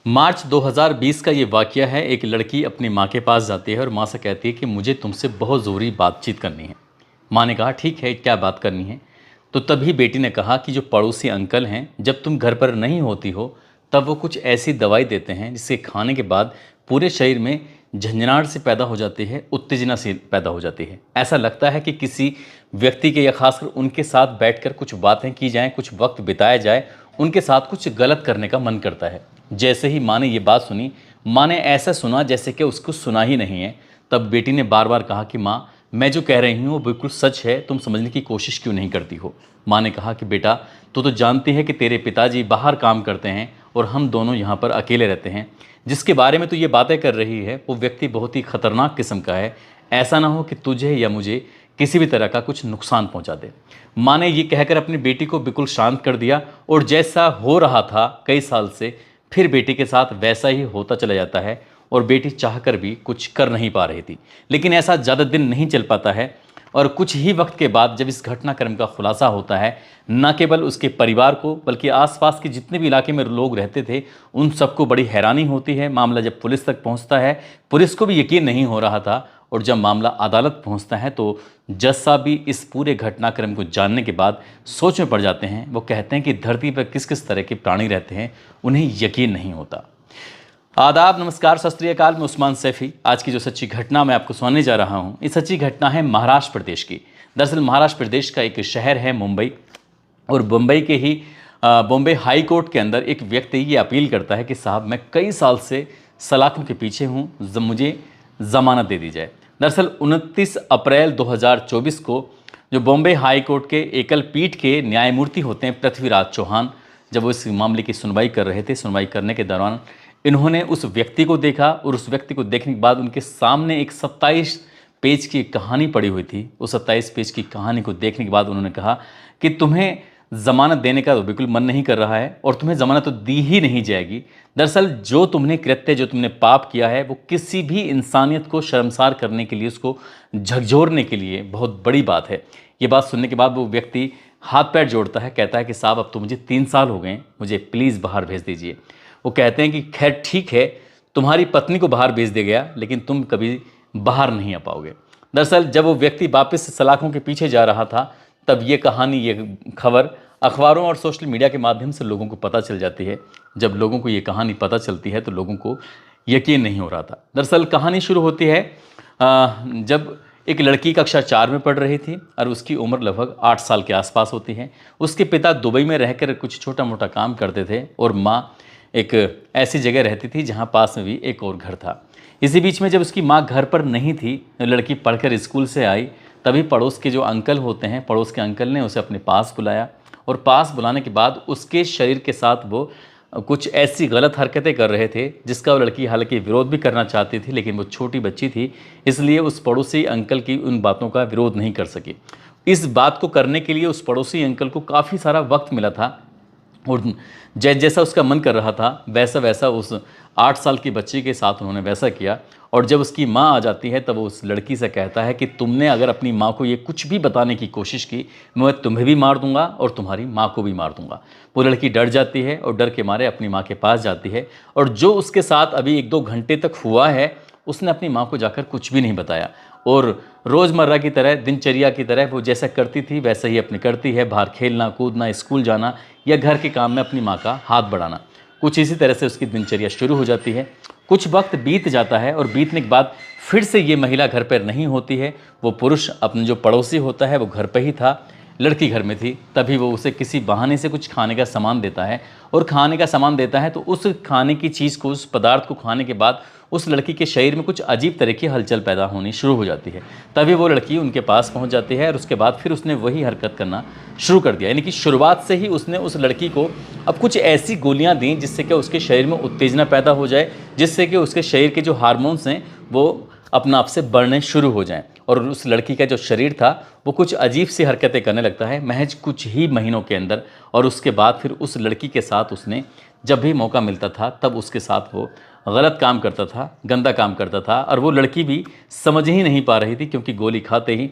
मार्च 2020 का ये वाकया है। एक लड़की अपनी माँ के पास जाती है और माँ से कहती है कि मुझे तुमसे बहुत ज़रूरी बातचीत करनी है। माँ ने कहा ठीक है, क्या बात करनी है। तो तभी बेटी ने कहा कि जो पड़ोसी अंकल हैं, जब तुम घर पर नहीं होती हो तब वो कुछ ऐसी दवाई देते हैं जिसके खाने के बाद पूरे शरीर में झंझनाहट से पैदा हो जाती है, उत्तेजना से पैदा हो जाती है। ऐसा लगता है कि किसी व्यक्ति के या खासकर उनके साथ बैठकर कुछ बातें की जाएं, कुछ वक्त बिताया जाए, उनके साथ कुछ गलत करने का मन करता है। जैसे ही माँ ने ये बात सुनी, माँ ने ऐसा सुना जैसे कि उसको सुना ही नहीं है। तब बेटी ने बार बार कहा कि माँ, मैं जो कह रही हूँ वो बिल्कुल सच है, तुम समझने की कोशिश क्यों नहीं करती हो। माँ ने कहा कि बेटा, तू तो जानती है कि तेरे पिताजी बाहर काम करते हैं और हम दोनों यहाँ पर अकेले रहते हैं। जिसके बारे में तू ये बातें कर रही है वो व्यक्ति बहुत ही खतरनाक किस्म का है। ऐसा ना हो कि तुझे या मुझे किसी भी तरह का कुछ नुकसान पहुंचा दे। माँ ने ये कहकर अपनी बेटी को बिल्कुल शांत कर दिया और जैसा हो रहा था कई साल से, फिर बेटी के साथ वैसा ही होता चला जाता है और बेटी चाहकर भी कुछ कर नहीं पा रही थी। लेकिन ऐसा ज़्यादा दिन नहीं चल पाता है और कुछ ही वक्त के बाद जब इस घटनाक्रम का खुलासा होता है, न केवल उसके परिवार को बल्कि आसपास के जितने भी इलाके में लोग रहते थे उन सबको बड़ी हैरानी होती है। मामला जब पुलिस तक पहुंचता है, पुलिस को भी यकीन नहीं हो रहा था और जब मामला अदालत पहुंचता है तो जज साहब भी इस पूरे घटनाक्रम को जानने के बाद सोच में पड़ जाते हैं। वो कहते हैं कि धरती पर किस किस तरह के प्राणी रहते हैं, उन्हें यकीन नहीं होता। आदाब, नमस्कार, सत श्री अकाल। मैं उस्मान सैफी। आज की जो सच्ची घटना मैं आपको सुनाने जा रहा हूँ, ये सच्ची घटना है महाराष्ट्र प्रदेश की। दरअसल महाराष्ट्र प्रदेश का एक शहर है मुंबई, और मुंबई के ही बॉम्बे हाई कोर्ट के अंदर एक व्यक्ति ये अपील करता है कि साहब, मैं कई साल से सलाखों के पीछे हूँ, मुझे ज़मानत दे दी जाए। दरअसल 29 अप्रैल 2024 को जो बॉम्बे हाई कोर्ट के एकल पीठ के न्यायमूर्ति होते हैं पृथ्वीराज चौहान, जब वो इस मामले की सुनवाई कर रहे थे, सुनवाई करने के दौरान इन्होंने उस व्यक्ति को देखा और उस व्यक्ति को देखने के बाद उनके सामने एक 27 पेज की कहानी पड़ी हुई थी। उस 27 पेज की कहानी को देखने के बाद उन्होंने कहा कि तुम्हें ज़मानत देने का तो बिल्कुल मन नहीं कर रहा है और तुम्हें ज़मानत तो दी ही नहीं जाएगी। दरअसल जो तुमने कृत्य, जो तुमने पाप किया है, वो किसी भी इंसानियत को शर्मसार करने के लिए, उसको झकझोरने के लिए बहुत बड़ी बात है। ये बात सुनने के बाद वो व्यक्ति हाथ पैर जोड़ता है, कहता है कि साहब, अब तो मुझे 3 साल हो गए, मुझे प्लीज़ बाहर भेज दीजिए। वो कहते हैं कि खैर ठीक है, तुम्हारी पत्नी को बाहर भेज दिया गया लेकिन तुम कभी बाहर नहीं आ पाओगे। दरअसल जब वो व्यक्ति वापस सलाखों के पीछे जा रहा था तब ये कहानी, ये खबर अखबारों और सोशल मीडिया के माध्यम से लोगों को पता चल जाती है। जब लोगों को ये कहानी पता चलती है तो लोगों को यकीन नहीं हो रहा था। दरअसल कहानी शुरू होती है जब एक लड़की कक्षा 4 में पढ़ रही थी और उसकी उम्र लगभग 8 साल के आसपास होती है। उसके पिता दुबई में रहकर कुछ छोटा मोटा काम करते थे और माँ एक ऐसी जगह रहती थी जहाँ पास में भी एक और घर था। इसी बीच में जब उसकी माँ घर पर नहीं थी, लड़की पढ़कर स्कूल से आई, तभी पड़ोस के जो अंकल होते हैं, पड़ोस के अंकल ने उसे अपने पास बुलाया और पास बुलाने के बाद उसके शरीर के साथ वो कुछ ऐसी गलत हरकतें कर रहे थे जिसका वो लड़की हालांकि विरोध भी करना चाहती थी, लेकिन वो छोटी बच्ची थी, इसलिए उस पड़ोसी अंकल की उन बातों का विरोध नहीं कर सकी। इस बात को करने के लिए उस पड़ोसी अंकल को काफ़ी सारा वक्त मिला था और जैसा उसका मन कर रहा था वैसा वैसा उस 8 साल की बच्ची के साथ उन्होंने वैसा किया। और जब उसकी माँ आ जाती है तब वो उस लड़की से कहता है कि तुमने अगर अपनी माँ को ये कुछ भी बताने की कोशिश की, मैं तुम्हें भी मार दूंगा और तुम्हारी माँ को भी मार दूंगा। वो लड़की डर जाती है और डर के मारे अपनी माँ के पास जाती है और जो उसके साथ अभी 1-2 घंटे तक हुआ है उसने अपनी माँ को जाकर कुछ भी नहीं बताया और रोज़मर्रा की तरह, दिनचर्या की तरह वो जैसा करती थी वैसा ही अपने करती है। बाहर खेलना कूदना, स्कूल जाना या घर के काम में अपनी माँ का हाथ बढ़ाना, कुछ इसी तरह से उसकी दिनचर्या शुरू हो जाती है। कुछ वक्त बीत जाता है और बीतने के बाद फिर से ये महिला घर पर नहीं होती है। वो पुरुष, अपने जो पड़ोसी होता है, वो घर पर ही था, लड़की घर में थी। तभी वो उसे किसी बहाने से कुछ खाने का सामान देता है और खाने का सामान देता है तो उस खाने की चीज़ को, उस पदार्थ को खाने के बाद उस लड़की के शरीर में कुछ अजीब तरह की हलचल पैदा होनी शुरू हो जाती है। तभी वो लड़की उनके पास पहुंच जाती है और उसके बाद फिर उसने वही हरकत करना शुरू कर दिया। यानी कि शुरुआत से ही उसने उस लड़की को अब कुछ ऐसी गोलियां दी जिससे कि उसके शरीर में उत्तेजना पैदा हो जाए, जिससे कि उसके शरीर के जो हार्मोन्स हैं वो अपना आप से बढ़ने शुरू हो जाएं और उस लड़की का जो शरीर था वो कुछ अजीब सी हरकतें करने लगता है महज कुछ ही महीनों के अंदर। और उसके बाद फिर उस लड़की के साथ उसने जब भी मौका मिलता था तब उसके साथ वो गलत काम करता था, गंदा काम करता था और वो लड़की भी समझ ही नहीं पा रही थी, क्योंकि गोली खाते ही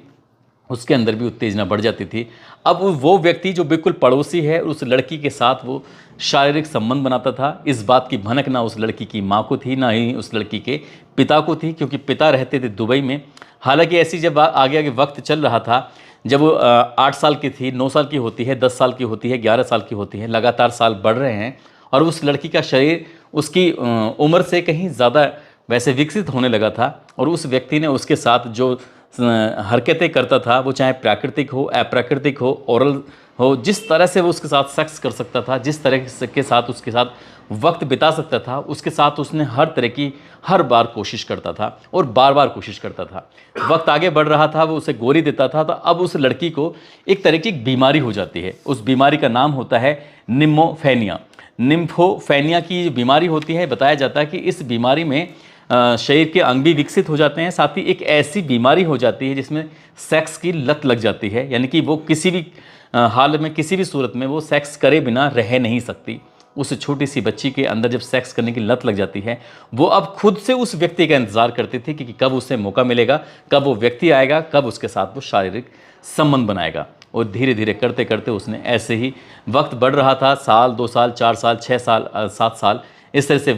उसके अंदर भी उत्तेजना बढ़ जाती थी। अब वो व्यक्ति जो बिल्कुल पड़ोसी है, उस लड़की के साथ वो शारीरिक संबंध बनाता था। इस बात की भनक ना उस लड़की की माँ को थी, ना ही उस लड़की के पिता को थी, क्योंकि पिता रहते थे दुबई में। हालांकि ऐसी जब आगे आगे वक्त चल रहा था, जब वो 8 साल की थी, 9 साल की होती है, 10 साल की होती है, 11 साल की होती है, लगातार साल बढ़ रहे हैं और उस लड़की का शरीर उसकी उम्र से कहीं ज़्यादा वैसे विकसित होने लगा था। और उस व्यक्ति ने उसके साथ जो हरकतें करता था, वो चाहे प्राकृतिक हो, अप्राकृतिक हो, ओरल हो, जिस तरह से वो उसके साथ सेक्स कर सकता था, जिस तरह के साथ उसके साथ वक्त बिता सकता था, उसके साथ उसने हर तरह की हर बार कोशिश करता था और बार बार कोशिश करता था। वक्त आगे बढ़ रहा था, वो उसे गोली देता था। तो अब उस लड़की को एक तरह की बीमारी हो जाती है। उस बीमारी का नाम होता है निम्फोफेनिया। निम्फोफेनिया की जो बीमारी होती है, बताया जाता है कि इस बीमारी में शरीर के अंग भी विकसित हो जाते हैं। साथ ही एक ऐसी बीमारी हो जाती है जिसमें सेक्स की लत लग जाती है, यानी कि वो किसी भी हाल में, किसी भी सूरत में वो सेक्स करे बिना रह नहीं सकती। उस छोटी सी बच्ची के अंदर जब सेक्स करने की लत लग जाती है, वो अब खुद से उस व्यक्ति का इंतजार करती थी कि कब उसे मौका मिलेगा, कब वो व्यक्ति आएगा, कब उसके साथ वो शारीरिक संबंध बनाएगा। और धीरे धीरे करते करते उसने ऐसे ही, वक्त बढ़ रहा था, साल, 2 साल, 4 साल, 6 साल, 7 साल, इस तरह से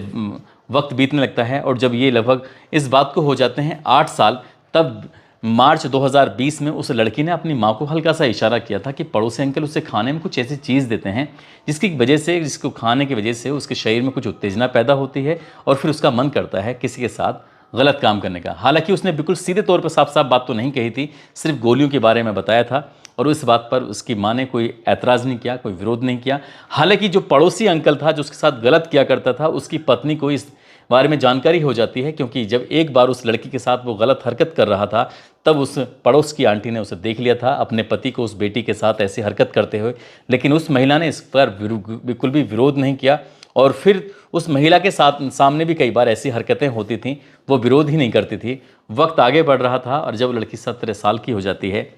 वक्त बीतने लगता है। और जब ये लगभग इस बात को हो जाते हैं 8 साल, तब मार्च 2020 में उस लड़की ने अपनी माँ को हल्का सा इशारा किया था कि पड़ोसी अंकल उसे खाने में कुछ ऐसी चीज़ देते हैं जिसकी वजह से, जिसको खाने की वजह से उसके शरीर में कुछ उत्तेजना पैदा होती है और फिर उसका मन करता है किसी के साथ गलत काम करने का। हालांकि उसने बिल्कुल सीधे तौर पर साफ साफ बात तो नहीं कही थी, सिर्फ गोलियों के बारे में बताया था। और उस बात पर उसकी माँ ने कोई ऐतराज़ नहीं किया, कोई विरोध नहीं किया। हालांकि जो पड़ोसी अंकल था जो उसके साथ गलत किया करता था, उसकी पत्नी को इस बारे में जानकारी हो जाती है, क्योंकि जब एक बार उस लड़की के साथ वो गलत हरकत कर रहा था, तब उस पड़ोस की आंटी ने उसे देख लिया था अपने पति को उस बेटी के साथ ऐसी हरकत करते हुए। लेकिन उस महिला ने इस पर बिल्कुल भी विरोध नहीं किया। और फिर उस महिला के साथ सामने भी कई बार ऐसी हरकतें होती थीं, वो विरोध ही नहीं करती थी। वक्त आगे बढ़ रहा था और जब लड़की 17 साल की हो जाती है,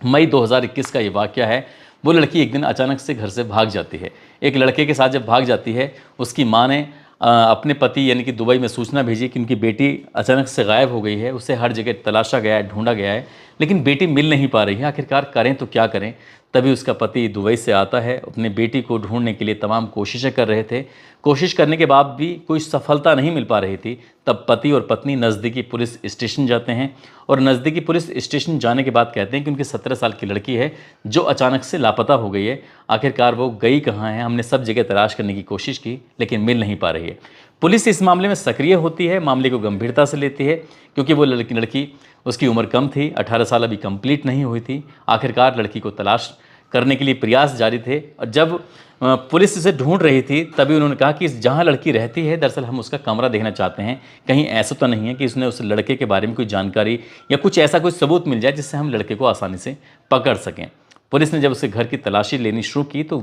मई 2021 का ये वाक़या है, वो लड़की एक दिन अचानक से घर से भाग जाती है। एक लड़के के साथ जब भाग जाती है, उसकी माँ ने अपने पति यानी कि दुबई में सूचना भेजी कि उनकी बेटी अचानक से गायब हो गई है। उसे हर जगह तलाशा गया है, ढूंढा गया है, लेकिन बेटी मिल नहीं पा रही है। आखिरकार करें तो क्या करें। तभी उसका पति दुबई से आता है, अपने बेटी को ढूंढने के लिए तमाम कोशिशें कर रहे थे। कोशिश करने के बाद भी कोई सफलता नहीं मिल पा रही थी। तब पति और पत्नी नज़दीकी पुलिस स्टेशन जाते हैं और नज़दीकी पुलिस स्टेशन जाने के बाद कहते हैं कि उनकी 17 साल की लड़की है जो अचानक से लापता हो गई है। आखिरकार वो गई कहाँ है, हमने सब जगह तलाश करने की कोशिश की लेकिन मिल नहीं पा रही है। पुलिस इस मामले में सक्रिय होती है, मामले को गंभीरता से लेती है, क्योंकि वो लड़की उसकी उम्र कम थी, 18 साल अभी कंप्लीट नहीं हुई थी। आखिरकार लड़की को तलाश करने के लिए प्रयास जारी थे। और जब पुलिस इसे ढूंढ रही थी, तभी उन्होंने कहा कि जहाँ लड़की रहती है, दरअसल हम उसका कमरा देखना चाहते हैं। कहीं ऐसा तो नहीं है कि उसने उस लड़के के बारे में कोई जानकारी या कुछ ऐसा कोई सबूत मिल जाए जिससे हम लड़के को आसानी से पकड़ सकें। पुलिस ने जब उसे घर की तलाशी लेनी शुरू की तो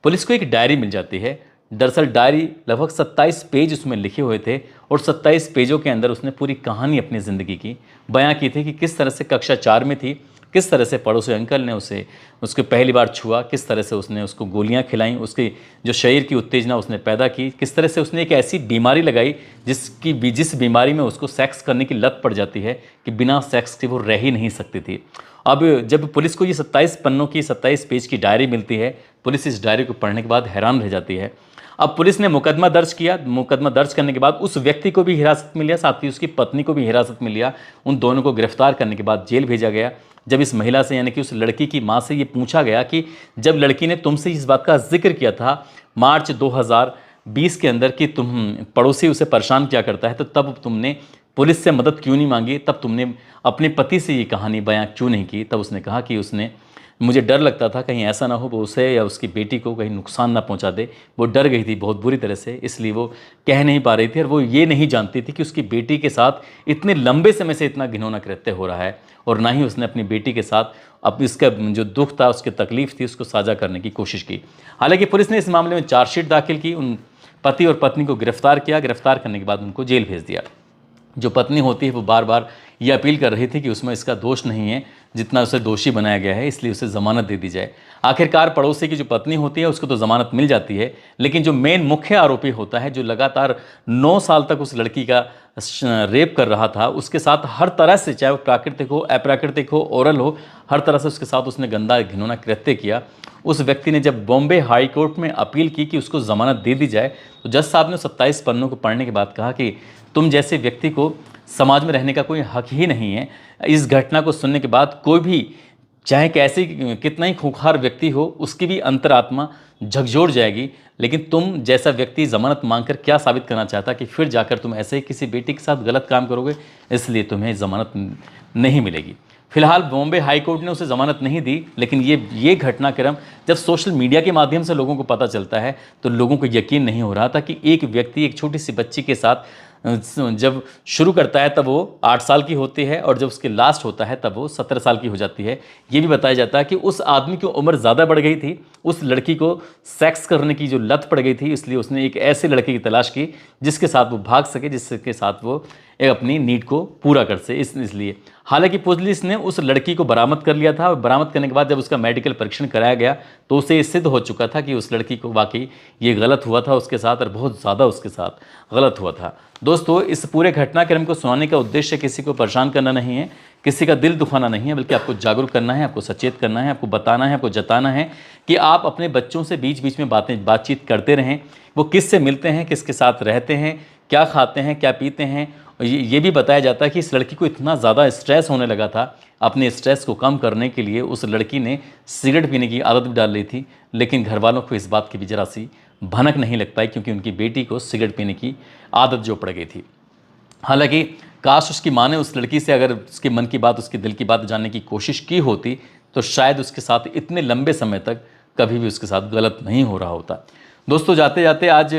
पुलिस को एक डायरी मिल जाती है। दरअसल डायरी लगभग 27 पेज उसमें लिखे हुए थे और 27 पेजों के अंदर उसने पूरी कहानी अपनी ज़िंदगी की बयां की थी कि किस तरह से कक्षा 4 में थी, किस तरह से पड़ोसी अंकल ने उसके पहली बार छुआ, किस तरह से उसने उसको गोलियां खिलाईं, उसके जो शरीर की उत्तेजना उसने पैदा की, किस तरह से उसने एक ऐसी बीमारी लगाई जिस बीमारी में उसको सेक्स करने की लत पड़ जाती है कि बिना सेक्स के वो रह ही नहीं सकती थी। अब जब पुलिस को ये 27 पन्नों की 27 पेज की डायरी मिलती है, पुलिस इस डायरी को पढ़ने के बाद हैरान रह जाती है। अब पुलिस ने मुकदमा दर्ज किया। मुकदमा दर्ज करने के बाद उस व्यक्ति को भी हिरासत में लिया, साथ ही उसकी पत्नी को भी हिरासत में लिया। उन दोनों को गिरफ्तार करने के बाद जेल भेजा गया। जब इस महिला से यानी कि उस लड़की की मां से ये पूछा गया कि जब लड़की ने तुमसे इस बात का जिक्र किया था मार्च 2020 के अंदर कि तुम पड़ोसी उसे परेशान किया करता है, तो तब तुमने पुलिस से मदद क्यों नहीं मांगी, तब तुमने अपने पति से ये कहानी बयां क्यों नहीं की। तब उसने कहा कि उसने मुझे डर लगता था कहीं ऐसा ना हो वो उसे या उसकी बेटी को कहीं नुकसान ना पहुंचा दे। वो डर गई थी बहुत बुरी तरह से, इसलिए वो कह नहीं पा रही थी। और वो ये नहीं जानती थी कि उसकी बेटी के साथ इतने लंबे समय से इतना घिनौना कृत्य हो रहा है, और ना ही उसने अपनी बेटी के साथ अब इसका जो दुख था, उसकी तकलीफ थी, उसको साझा करने की कोशिश की। हालांकि पुलिस ने इस मामले में चार्जशीट दाखिल की, उन पति और पत्नी को गिरफ्तार किया। गिरफ्तार करने के बाद उनको जेल भेज दिया। जो पत्नी होती है वो बार बार ये अपील कर रही थी कि उसमें इसका दोष नहीं है जितना उसे दोषी बनाया गया है, इसलिए उसे ज़मानत दे दी जाए। आखिरकार पड़ोसी की जो पत्नी होती है उसको तो ज़मानत मिल जाती है, लेकिन जो मेन मुख्य आरोपी होता है, जो लगातार 9 साल तक उस लड़की का रेप कर रहा था, उसके साथ हर तरह से, चाहे वो प्राकृतिक हो, अप्राकृतिक हो, ओरल हो, हर तरह से उसके साथ उसने गंदा घिनौना कृत्य किया। उस व्यक्ति ने जब बॉम्बे हाई कोर्ट में अपील की कि उसको ज़मानत दे दी जाए, तो जज साहब ने 27 पन्नों को पढ़ने के बाद कहा कि तुम जैसे व्यक्ति को समाज में रहने का कोई हक ही नहीं है। इस घटना को सुनने के बाद कोई भी, चाहे कैसे कितना ही खूंखार व्यक्ति हो, उसकी भी अंतरात्मा झकझोर जाएगी। लेकिन तुम जैसा व्यक्ति ज़मानत मांगकर क्या साबित करना चाहता कि फिर जाकर तुम ऐसे ही किसी बेटी के साथ गलत काम करोगे, इसलिए तुम्हें ज़मानत नहीं मिलेगी। फिलहाल बॉम्बे हाई कोर्ट ने उसे ज़मानत नहीं दी, लेकिन ये घटनाक्रम जब सोशल मीडिया के माध्यम से लोगों को पता चलता है तो लोगों को यकीन नहीं हो रहा था कि एक व्यक्ति एक छोटी सी बच्ची के साथ जब शुरू करता है तब वो 8 साल की होती है और जब उसके लास्ट होता है तब वो 17 साल की हो जाती है। ये भी बताया जाता है कि उस आदमी की उम्र ज़्यादा बढ़ गई थी, उस लड़की को सेक्स करने की जो लत पड़ गई थी, इसलिए उसने एक ऐसे लड़के की तलाश की जिसके साथ वो भाग सके, जिसके साथ वो एक अपनी नीड को पूरा कर सके। इसलिए हालांकि पुलिस ने उस लड़की को बरामद कर लिया था और बरामद करने के बाद जब उसका मेडिकल परीक्षण कराया गया तो उसे सिद्ध हो चुका था कि उस लड़की को वाकई ये गलत हुआ था उसके साथ, और बहुत ज़्यादा उसके साथ गलत हुआ था। दोस्तों, इस पूरे घटनाक्रम को सुनाने का उद्देश्य किसी को परेशान करना नहीं है, किसी का दिल दुखाना नहीं है, बल्कि आपको जागरूक करना है, आपको सचेत करना है, आपको बताना है, आपको जताना है कि आप अपने बच्चों से बीच बीच में बातचीत करते रहें। वो किससे मिलते हैं, किसके साथ रहते हैं, क्या खाते हैं, क्या पीते हैं। ये भी बताया जाता है कि इस लड़की को इतना ज़्यादा स्ट्रेस होने लगा था, अपने स्ट्रेस को कम करने के लिए उस लड़की ने सिगरेट पीने की आदत भी डाल ली थी, लेकिन घर वालों को इस बात की भी जरा सी भनक नहीं लग पाई क्योंकि उनकी बेटी को सिगरेट पीने की आदत जो पड़ गई थी। हालांकि काश उसकी माँ ने उस लड़की से अगर उसके मन की बात, उसके दिल की बात जानने की कोशिश की होती तो शायद उसके साथ इतने लंबे समय तक कभी भी उसके साथ गलत नहीं हो रहा होता। दोस्तों, जाते जाते आज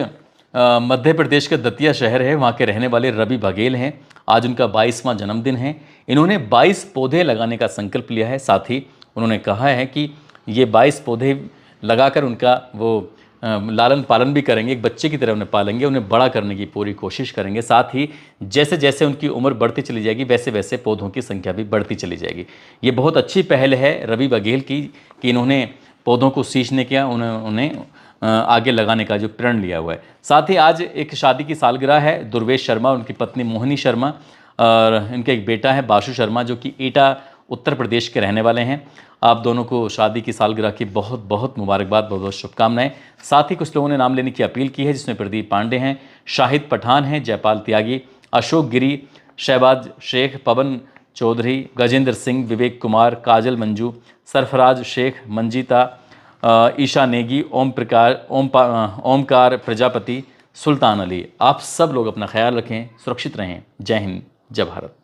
मध्य प्रदेश का दतिया शहर है, वहाँ के रहने वाले रवि बघेल हैं। आज उनका 22वां जन्मदिन है। इन्होंने 22 पौधे लगाने का संकल्प लिया है। साथ ही उन्होंने कहा है कि ये 22 पौधे लगाकर उनका वो लालन पालन भी करेंगे, एक बच्चे की तरह उन्हें पालेंगे, उन्हें बड़ा करने की पूरी कोशिश करेंगे। साथ ही जैसे जैसे उनकी उम्र बढ़ती चली जाएगी वैसे वैसे पौधों की संख्या भी बढ़ती चली जाएगी। ये बहुत अच्छी पहल है रवि बघेल की कि इन्होंने पौधों को सींचने का, उन्हें आगे लगाने का जो प्रण लिया हुआ है। साथ ही आज एक शादी की सालगिरह है। दुर्वेश शर्मा, उनकी पत्नी मोहिनी शर्मा और इनका एक बेटा है बाशु शर्मा जो कि एटा उत्तर प्रदेश के रहने वाले हैं। आप दोनों को शादी की सालगिरह की बहुत बहुत मुबारकबाद, बहुत बहुत शुभकामनाएं। साथ ही कुछ लोगों ने नाम लेने की अपील की है, जिसमें प्रदीप पांडे हैं, शाहिद पठान हैं, जयपाल त्यागी, अशोक गिरी, शहबाज शेख, पवन चौधरी, गजेंद्र सिंह, विवेक कुमार, काजल मंजू, सरफराज शेख, मंजीता, ईशा नेगी, ओमकार प्रजापति, सुल्तान अली। आप सब लोग अपना ख्याल रखें, सुरक्षित रहें। जय हिंद, जय भारत।